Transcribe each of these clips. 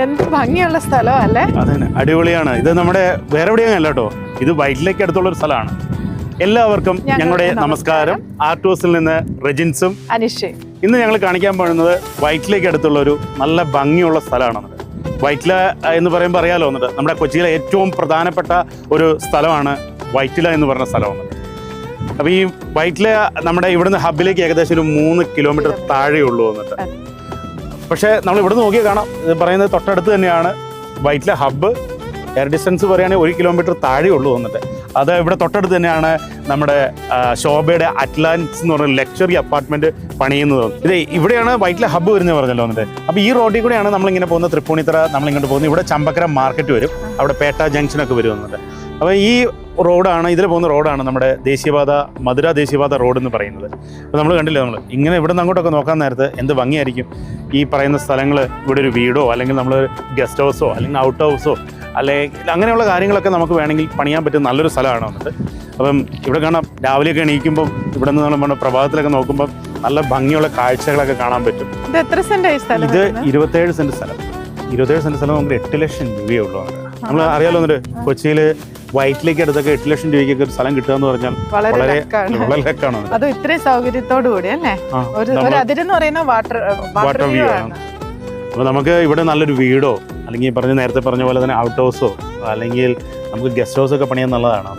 എന്ത് ഭംഗിയുള്ള സ്ഥലമല്ലേ? അതെ, അടിപൊളിയാണ്. ഇത് നമ്മുടെ വേറെ എവിടെയും അല്ല കേട്ടോ, ഇത് വൈറ്റിലേക്ക് അടുത്തുള്ള ഒരു സ്ഥലമാണ്. എല്ലാവർക്കും ഞങ്ങളുടെ നമസ്കാരം. ആർട്ടൂസിൽ നിന്ന് റെജിൻസും അനിഷേ. ഇന്ന് ഞങ്ങൾ കാണിക്കാൻ പോകുന്നത് വൈറ്റിലേക്ക് അടുത്തുള്ള ഒരു നല്ല ഭംഗിയുള്ള സ്ഥലമാണ്. വൈറ്റില എന്ന് പറയുമ്പോൾ അറിയാലോ, വന്നിട്ട് നമ്മുടെ കൊച്ചിയിലെ ഏറ്റവും പ്രധാനപ്പെട്ട ഒരു സ്ഥലമാണ് വൈറ്റില എന്ന് പറഞ്ഞ സ്ഥലമാണ്. അപ്പോൾ ഈ വൈറ്റില നമ്മുടെ ഇവിടുന്ന് ഹബ്ബിലേക്ക് ഏകദേശം ഒരു 3 കിലോമീറ്റർ താഴെയുള്ളൂ വന്നിട്ട്. പക്ഷേ നമ്മൾ ഇവിടുന്ന് നോക്കിയാൽ കാണാം, ഇത് പറയുന്നത് തൊട്ടടുത്ത് തന്നെയാണ് വൈറ്റില ഹബ്ബ്. എയർ ഡിസ്റ്റൻസ് പറയുകയാണെങ്കിൽ 1 കിലോമീറ്റർ താഴെയുള്ളൂ വന്നിട്ട്. അത് ഇവിടെ തൊട്ടടുത്ത് തന്നെയാണ് നമ്മുടെ ശോഭയുടെ അറ്റ്ലാന്റിസ് എന്ന് പറഞ്ഞ ലക്ഷറി അപ്പാർട്ട്മെന്റ് പണിയുന്നത്. ഇത് ഇവിടെയാണ് വൈറ്റില ഹബ്ബ് വരുന്നത് പറഞ്ഞല്ലോ വന്നിട്ട്. അപ്പോൾ ഈ റോഡിൽ കൂടെയാണ് നമ്മളിങ്ങനെ പോകുന്നത്. തൃപ്പൂണിത്തറ നമ്മളിങ്ങോട്ട് പോകുന്നത്. ഇവിടെ ചമ്പക്കര മാർക്കറ്റ് വരും, അവിടെ പേട്ട ജംഗ്ഷനൊക്കെ വരും വന്നിട്ട്. അപ്പോൾ ഈ റോഡാണ്, ഇതിൽ പോകുന്ന റോഡാണ് നമ്മുടെ ദേശീയപാത, മധുര ദേശീയപാത റോഡ് എന്ന് പറയുന്നത്. അപ്പോൾ നമ്മൾ കണ്ടില്ലേ, നമ്മൾ ഇങ്ങനെ ഇവിടെ നിന്ന് അങ്ങോട്ടൊക്കെ നോക്കാൻ നേരത്ത് എന്ത് ഭംഗിയായിരിക്കും ഈ പറയുന്ന സ്ഥലങ്ങൾ. ഇവിടെ ഒരു വീടോ അല്ലെങ്കിൽ നമ്മൾ ഗസ്റ്റ് ഹൗസോ അല്ലെങ്കിൽ ഔട്ട് ഹൗസോ അല്ലെങ്കിൽ അങ്ങനെയുള്ള കാര്യങ്ങളൊക്കെ നമുക്ക് വേണമെങ്കിൽ പണിയാൻ പറ്റുന്ന നല്ലൊരു സ്ഥലമാണ് വന്നിട്ട്. അപ്പം ഇവിടെ കാണാം, രാവിലെയൊക്കെ എണീക്കുമ്പം ഇവിടെ നിന്ന് നമ്മൾ പ്രഭാതത്തിലൊക്കെ നോക്കുമ്പോൾ നല്ല ഭംഗിയുള്ള കാഴ്ചകളൊക്കെ കാണാൻ പറ്റും. ഇത് എത്ര സെന്റ് സ്ഥലം? ഇത് 27 സെന്റ് സ്ഥലം. 27 സെന്റ് സ്ഥലം നമുക്ക് 8 ലക്ഷം രൂപയേ ഉള്ളൂ. നമ്മൾ അറിയാലോ വന്നിട്ട്, കൊച്ചിയിൽ വൈറ്റിലേക്ക് അടുത്തൊക്കെ 8 ലക്ഷം രൂപയ്ക്കൊക്കെ ഒരു സ്ഥലം കിട്ടുക എന്ന് പറഞ്ഞാൽ വളരെ ലക്കാണ്. അത് ഇത്രയും സൗകര്യത്തോടു കൂടി അല്ലേ? അതിരെന്ന് പറയുന്ന വാട്ടർ വ്യൂ ആണ്. അപ്പോൾ നമുക്ക് ഇവിടെ നല്ലൊരു വീടോ അല്ലെങ്കിൽ നേരത്തെ പറഞ്ഞ പോലെ തന്നെ ഔട്ട് ഹൗസോ അല്ലെങ്കിൽ നമുക്ക് ഗസ്റ്റ് ഹൗസ് ഒക്കെ പണിയാൻ നല്ലതാണ്.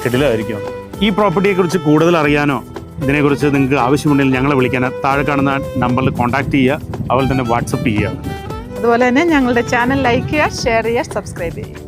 കിടിലമായിരിക്കും. ഈ പ്രോപ്പർട്ടിയെ കുറിച്ച് കൂടുതൽ അറിയാനോ ഇതിനെക്കുറിച്ച് നിങ്ങൾക്ക് ആവശ്യമുണ്ടെങ്കിൽ ഞങ്ങളെ വിളിക്കാൻ താഴെ കാണുന്ന നമ്പറിൽ കോൺടാക്ട് ചെയ്യുക. അതുപോലെ തന്നെ വാട്സപ്പ് ചെയ്യുക. അതുപോലെ തന്നെ ഞങ്ങളുടെ ചാനൽ ലൈക്ക് ചെയ്യുക, ഷെയർ ചെയ്യുക, സബ്സ്ക്രൈബ് ചെയ്യുക.